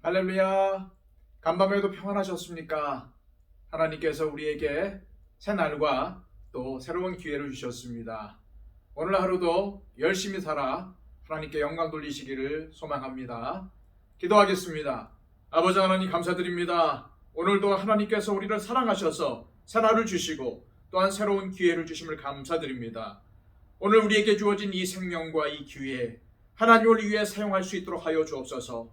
할렐루야. 간밤에도 평안하셨습니까? 하나님께서 우리에게 새 날과 또 새로운 기회를 주셨습니다. 오늘 하루도 열심히 살아 하나님께 영광 돌리시기를 소망합니다. 기도하겠습니다. 아버지 하나님 감사드립니다. 오늘도 하나님께서 우리를 사랑하셔서 새 날을 주시고 또한 새로운 기회를 주심을 감사드립니다. 오늘 우리에게 주어진 이 생명과 이 기회 하나님을 위해 사용할 수 있도록 하여 주옵소서.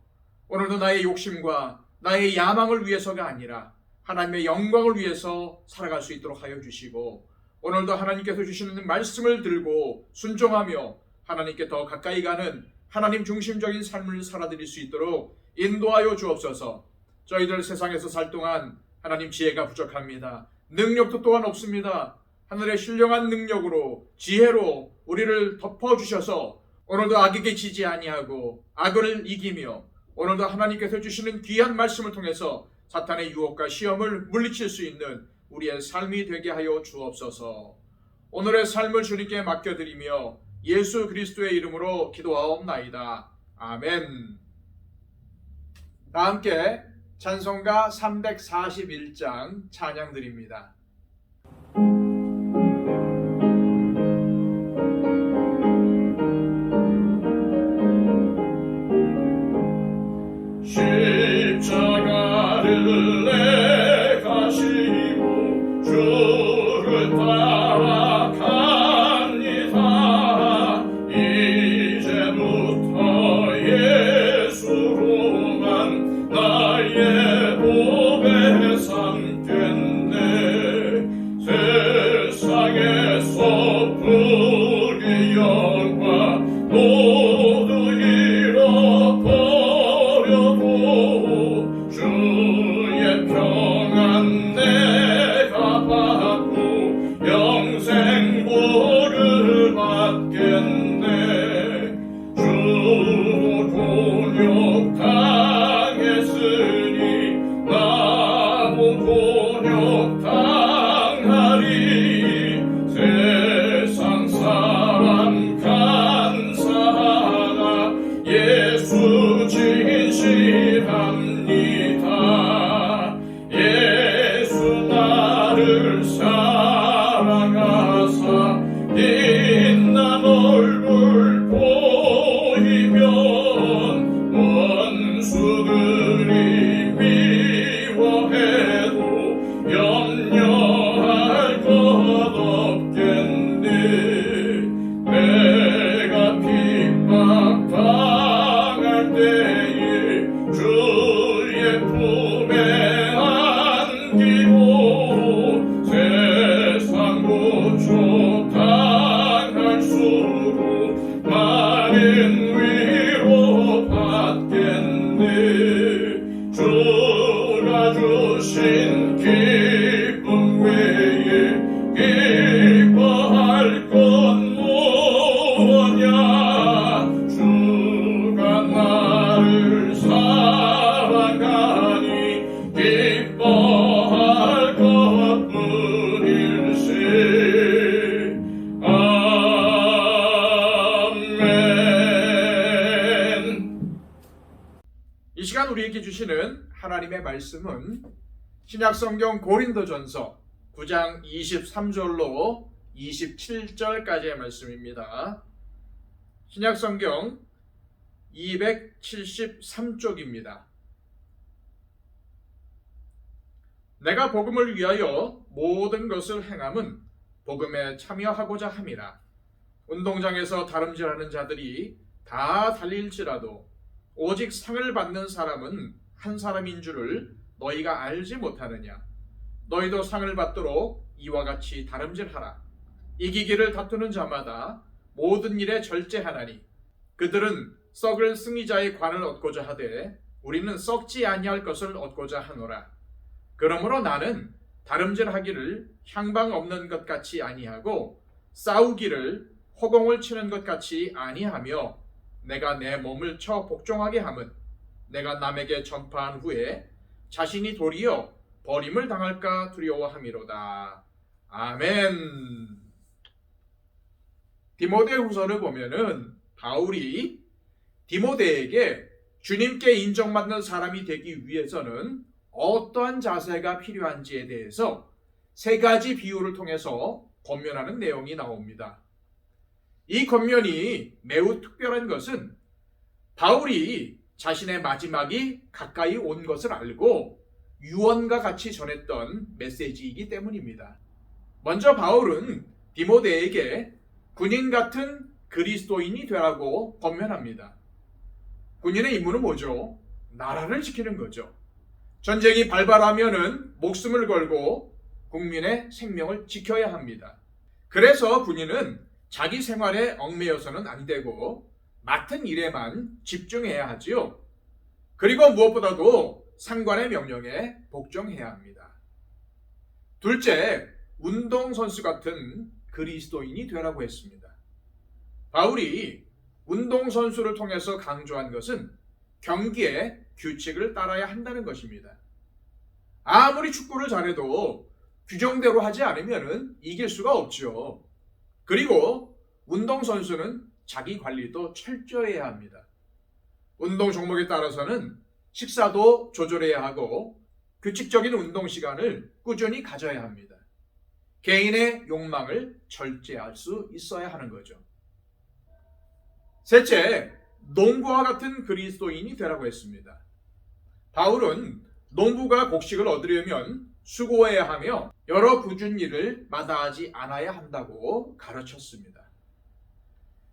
오늘도 나의 욕심과 나의 야망을 위해서가 아니라 하나님의 영광을 위해서 살아갈 수 있도록 하여 주시고, 오늘도 하나님께서 주시는 말씀을 들고 순종하며 하나님께 더 가까이 가는 하나님 중심적인 삶을 살아드릴 수 있도록 인도하여 주옵소서. 저희들 세상에서 살 동안 하나님 지혜가 부족합니다. 능력도 또한 없습니다. 하늘의 신령한 능력으로 지혜로 우리를 덮어주셔서 오늘도 악에게 지지 아니하고 악을 이기며 오늘도 하나님께서 주시는 귀한 말씀을 통해서 사탄의 유혹과 시험을 물리칠 수 있는 우리의 삶이 되게 하여 주옵소서. 오늘의 삶을 주님께 맡겨드리며 예수 그리스도의 이름으로 기도하옵나이다. 아멘. 다 함께 찬송가 341장 찬양 드립니다. 십자가를 내가 지고 주를 따라갑니다. 이제부터 예수로만 나의 보배 삼겠네. 세상에서 부귀 영화 모두 잃어버려도 주의 평안 내가 받고 영생 복을 받겠네. 주로 곤욕 당했으니 나도 곤욕 당하리. 세상 사람 간사하나 예수 진실합니다. 예수 나를 사랑하사 빛난 얼굴 보이면 원수들이 미워해도 염려할 것 없겠네. 내가 핍박당할 때에 주의 품에 안기고 세상 고초 당할수록 많은 위로 받겠네. 주가 주신 기쁨 외에 기뻐할 건 뭐냐. 주가 나를 사랑하니 기뻐할 것뿐일세. 아멘. 이 시간 우리에게 주시는 하나님의 말씀은 신약성경 고린도전서 9장 23절로 27절까지의 말씀입니다. 신약성경 273쪽입니다. 내가 복음을 위하여 모든 것을 행함은 복음에 참여하고자 함이라. 운동장에서 다름질하는 자들이 다 달릴지라도 오직 상을 받는 사람은 한 사람인 줄을 너희가 알지 못하느냐. 너희도 상을 받도록 이와 같이 다름질하라. 이기기를 다투는 자마다 모든 일에 절제하나니 그들은 썩을 승리자의 관을 얻고자 하되 우리는 썩지 아니할 것을 얻고자 하노라. 그러므로 나는 다름질하기를 향방 없는 것 같이 아니하고 싸우기를 허공을 치는 것 같이 아니하며 내가 내 몸을 쳐 복종하게 함은 내가 남에게 전파한 후에 자신이 도리어 버림을 당할까 두려워함이로다. 아멘. 디모데 후서를 보면은 바울이 디모데에게 주님께 인정받는 사람이 되기 위해서는 어떠한 자세가 필요한지에 대해서 세 가지 비유를 통해서 권면하는 내용이 나옵니다. 이 권면이 매우 특별한 것은 바울이 자신의 마지막이 가까이 온 것을 알고 유언과 같이 전했던 메시지이기 때문입니다. 먼저 바울은 디모데에게 군인 같은 그리스도인이 되라고 권면합니다. 군인의 임무는 뭐죠? 나라를 지키는 거죠. 전쟁이 발발하면은 목숨을 걸고 국민의 생명을 지켜야 합니다. 그래서 군인은 자기 생활에 얽매여서는 안 되고 맡은 일에만 집중해야 하지요. 그리고 무엇보다도 상관의 명령에 복종해야 합니다. 둘째, 운동선수 같은 그리스도인이 되라고 했습니다. 바울이 운동선수를 통해서 강조한 것은 경기의 규칙을 따라야 한다는 것입니다. 아무리 축구를 잘해도 규정대로 하지 않으면 이길 수가 없죠. 그리고 운동선수는 자기 관리도 철저해야 합니다. 운동 종목에 따라서는 식사도 조절해야 하고 규칙적인 운동 시간을 꾸준히 가져야 합니다. 개인의 욕망을 절제할 수 있어야 하는 거죠. 셋째, 농부와 같은 그리스도인이 되라고 했습니다. 바울은 농부가 곡식을 얻으려면 수고해야 하며 여러 굳은 일을 마다하지 않아야 한다고 가르쳤습니다.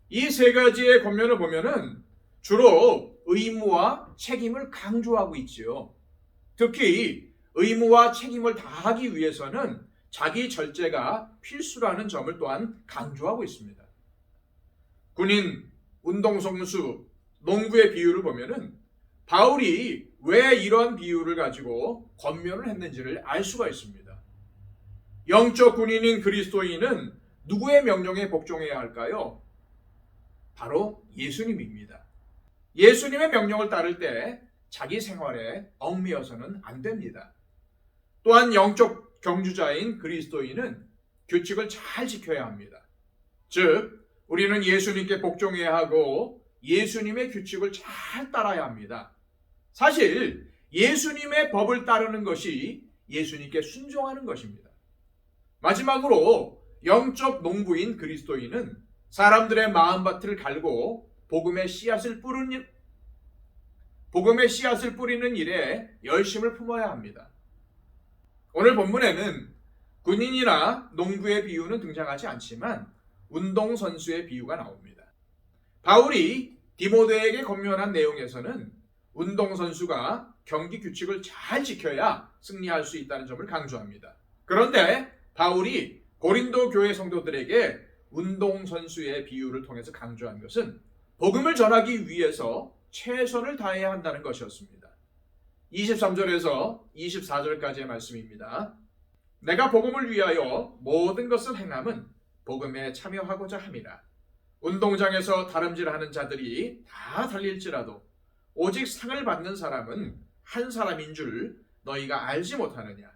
이 세 가지의 권면을 보면은 주로 의무와 책임을 강조하고 있지요. 특히 의무와 책임을 다하기 위해서는 자기 절제가 필수라는 점을 또한 강조하고 있습니다. 군인, 운동선수, 농부의 비유를 보면은 바울이 왜 이런 비유를 가지고 권면을 했는지를 알 수가 있습니다. 영적 군인인 그리스도인은 누구의 명령에 복종해야 할까요? 바로 예수님입니다. 예수님의 명령을 따를 때 자기 생활에 얽매여서는 안 됩니다. 또한 영적 경주자인 그리스도인은 규칙을 잘 지켜야 합니다. 즉, 우리는 예수님께 복종해야 하고 예수님의 규칙을 잘 따라야 합니다. 사실 예수님의 법을 따르는 것이 예수님께 순종하는 것입니다. 마지막으로 영적 농부인 그리스도인은 사람들의 마음밭을 갈고 복음의 씨앗을 뿌리는 일에 열심을 품어야 합니다. 오늘 본문에는 군인이나 농부의 비유는 등장하지 않지만 운동선수의 비유가 나옵니다. 바울이 디모데에게 권면한 내용에서는 운동선수가 경기 규칙을 잘 지켜야 승리할 수 있다는 점을 강조합니다. 그런데 바울이 고린도 교회 성도들에게 운동선수의 비유를 통해서 강조한 것은 복음을 전하기 위해서 최선을 다해야 한다는 것이었습니다. 23절에서 24절까지의 말씀입니다. 내가 복음을 위하여 모든 것을 행함은 복음에 참여하고자 함이라. 운동장에서 다름질하는 자들이 다 달릴지라도 오직 상을 받는 사람은 한 사람인 줄 너희가 알지 못하느냐.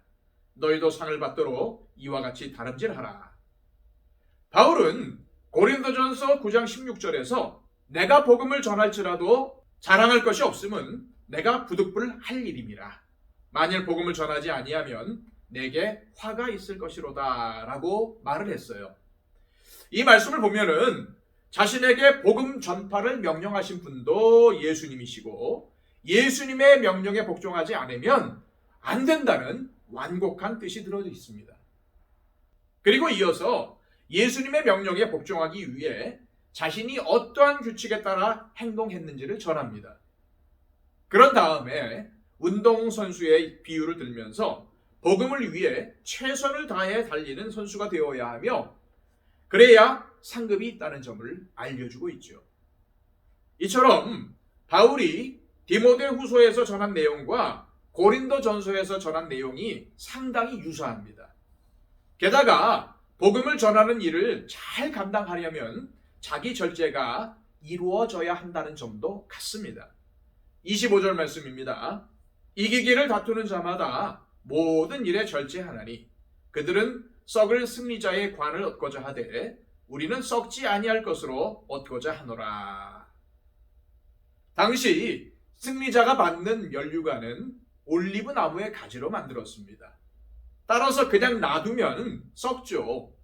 너희도 상을 받도록 이와 같이 다름질하라. 바울은 고린도전서 9장 16절에서 내가 복음을 전할지라도 자랑할 것이 없음은 내가 부득불 할 일임이라. 만일 복음을 전하지 아니하면 내게 화가 있을 것이로다 라고 말을 했어요. 이 말씀을 보면은 자신에게 복음 전파를 명령하신 분도 예수님이시고 예수님의 명령에 복종하지 않으면 안 된다는 완곡한 뜻이 들어져 있습니다. 그리고 이어서 예수님의 명령에 복종하기 위해 자신이 어떠한 규칙에 따라 행동했는지를 전합니다. 그런 다음에 운동선수의 비유를 들면서 복음을 위해 최선을 다해 달리는 선수가 되어야 하며 그래야 상급이 있다는 점을 알려주고 있죠. 이처럼 바울이 디모데후서에서 전한 내용과 고린도전서에서 전한 내용이 상당히 유사합니다. 게다가 복음을 전하는 일을 잘 감당하려면 자기 절제가 이루어져야 한다는 점도 같습니다. 25절 말씀입니다. 이기기를 다투는 자마다 모든 일에 절제하나니 그들은 썩을 승리자의 관을 얻고자 하되 우리는 썩지 아니할 것으로 얻고자 하노라. 당시 승리자가 받는 면류관은 올리브 나무의 가지로 만들었습니다. 따라서 그냥 놔두면 썩죠.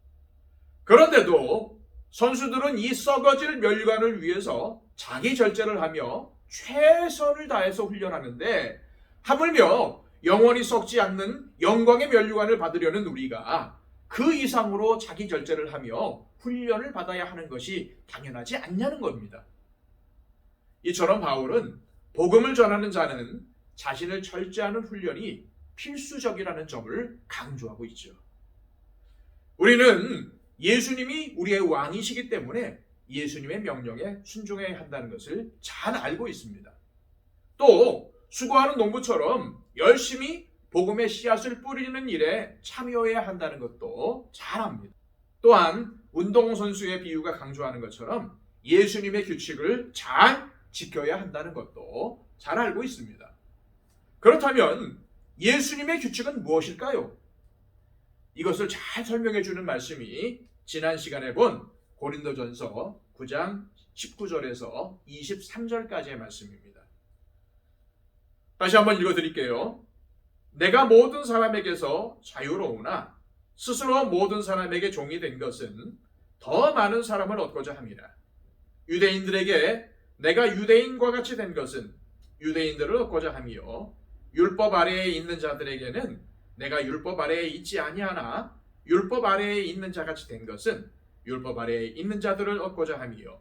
그런데도 선수들은 이 썩어질 면류관을 위해서 자기 절제를 하며 최선을 다해서 훈련하는데, 하물며 영원히 썩지 않는 영광의 면류관을 받으려는 우리가 그 이상으로 자기 절제를 하며 훈련을 받아야 하는 것이 당연하지 않냐는 겁니다. 이처럼 바울은 복음을 전하는 자는 자신을 절제하는 훈련이 필수적이라는 점을 강조하고 있죠. 우리는 예수님이 우리의 왕이시기 때문에 예수님의 명령에 순종해야 한다는 것을 잘 알고 있습니다. 또 수고하는 농부처럼 열심히 복음의 씨앗을 뿌리는 일에 참여해야 한다는 것도 잘 압니다. 또한 운동선수의 비유가 강조하는 것처럼 예수님의 규칙을 잘 지켜야 한다는 것도 잘 알고 있습니다. 그렇다면 예수님의 규칙은 무엇일까요? 이것을 잘 설명해 주는 말씀이 지난 시간에 본 고린도전서 9장 19절에서 23절까지의 말씀입니다. 다시 한번 읽어드릴게요. 내가 모든 사람에게서 자유로우나 스스로 모든 사람에게 종이 된 것은 더 많은 사람을 얻고자 함이라. 유대인들에게 내가 유대인과 같이 된 것은 유대인들을 얻고자 함이요, 율법 아래에 있는 자들에게는 내가 율법 아래에 있지 아니하나 율법 아래에 있는 자같이 된 것은 율법 아래에 있는 자들을 얻고자 함이요,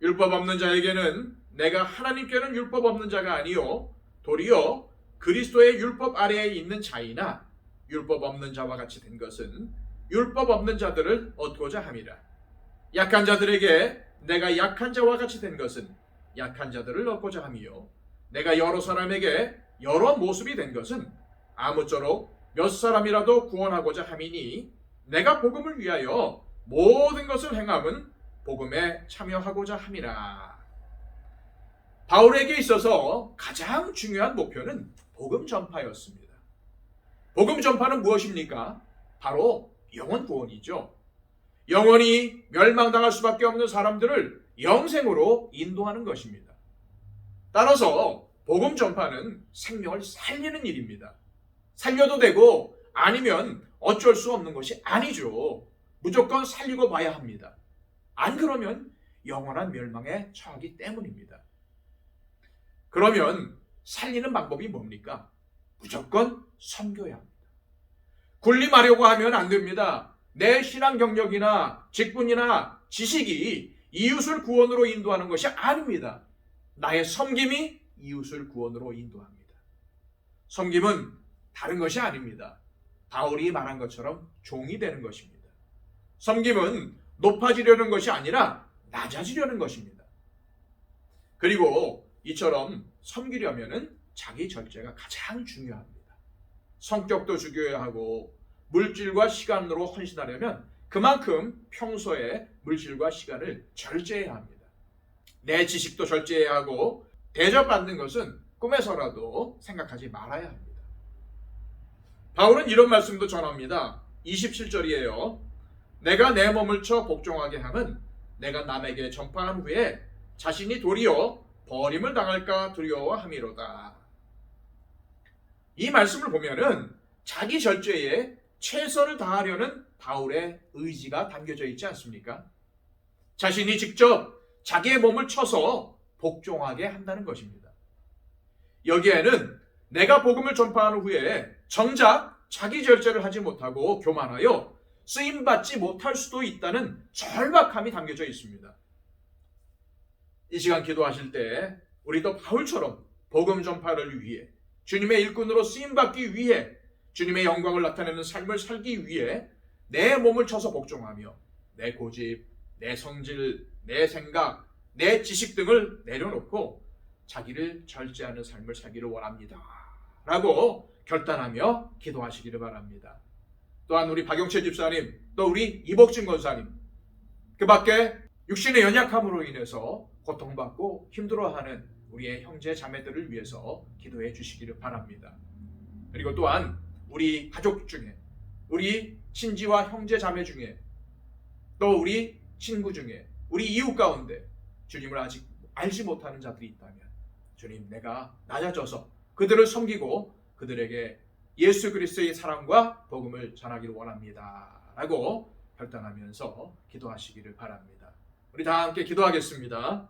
율법 없는 자에게는 내가 하나님께는 율법 없는 자가 아니요 도리어 그리스도의 율법 아래에 있는 자이나 율법 없는 자와 같이 된 것은 율법 없는 자들을 얻고자 함이라. 약한 자들에게 내가 약한 자와 같이 된 것은 약한 자들을 얻고자 함이요, 내가 여러 사람에게 여러 모습이 된 것은 아무쪼록 몇 사람이라도 구원하고자 함이니 내가 복음을 위하여 모든 것을 행함은 복음에 참여하고자 함이라. 바울에게 있어서 가장 중요한 목표는 복음 전파였습니다. 복음 전파는 무엇입니까? 바로 영혼 구원이죠. 영원히 멸망당할 수밖에 없는 사람들을 영생으로 인도하는 것입니다. 따라서 복음 전파는 생명을 살리는 일입니다. 살려도 되고 아니면 어쩔 수 없는 것이 아니죠. 무조건 살리고 봐야 합니다. 안 그러면 영원한 멸망에 처하기 때문입니다. 그러면 살리는 방법이 뭡니까? 무조건 선교해야 합니다. 군림하려고 하면 안 됩니다. 내 신앙 경력이나 직분이나 지식이 이웃을 구원으로 인도하는 것이 아닙니다. 나의 섬김이 이웃을 구원으로 인도합니다. 섬김은 다른 것이 아닙니다. 바울이 말한 것처럼 종이 되는 것입니다. 섬김은 높아지려는 것이 아니라 낮아지려는 것입니다. 그리고 이처럼 섬기려면 자기 절제가 가장 중요합니다. 성격도 죽여야 하고 물질과 시간으로 헌신하려면 그만큼 평소에 물질과 시간을 절제해야 합니다. 내 지식도 절제해야 하고 대접받는 것은 꿈에서라도 생각하지 말아야 합니다. 바울은 이런 말씀도 전합니다. 27절이에요. 내가 내 몸을 쳐 복종하게 함은 내가 남에게 전파한 후에 자신이 도리어 버림을 당할까 두려워함이로다. 이 말씀을 보면은 자기 절제에 최선을 다하려는 바울의 의지가 담겨져 있지 않습니까? 자신이 직접 자기의 몸을 쳐서 복종하게 한다는 것입니다. 여기에는 내가 복음을 전파한 후에 정작 자기 절제를 하지 못하고 교만하여 쓰임받지 못할 수도 있다는 절박함이 담겨져 있습니다. 이 시간 기도하실 때 우리도 바울처럼 복음 전파를 위해 주님의 일꾼으로 쓰임받기 위해 주님의 영광을 나타내는 삶을 살기 위해 내 몸을 쳐서 복종하며 내 고집, 내 성질, 내 생각, 내 지식 등을 내려놓고 자기를 절제하는 삶을 살기를 원합니다 라고 결단하며 기도하시기를 바랍니다. 또한 우리 박영채 집사님, 또 우리 이복진 권사님, 그 밖에 육신의 연약함으로 인해서 고통받고 힘들어하는 우리의 형제 자매들을 위해서 기도해 주시기를 바랍니다. 그리고 또한 우리 가족 중에, 우리 친지와 형제 자매 중에, 또 우리 친구 중에, 우리 이웃 가운데 주님을 아직 알지 못하는 자들이 있다면 주님, 내가 낮아져서 그들을 섬기고 그들에게 예수 그리스도의 사랑과 복음을 전하기를 원합니다 라고 결단하면서 기도하시기를 바랍니다. 우리 다 함께 기도하겠습니다.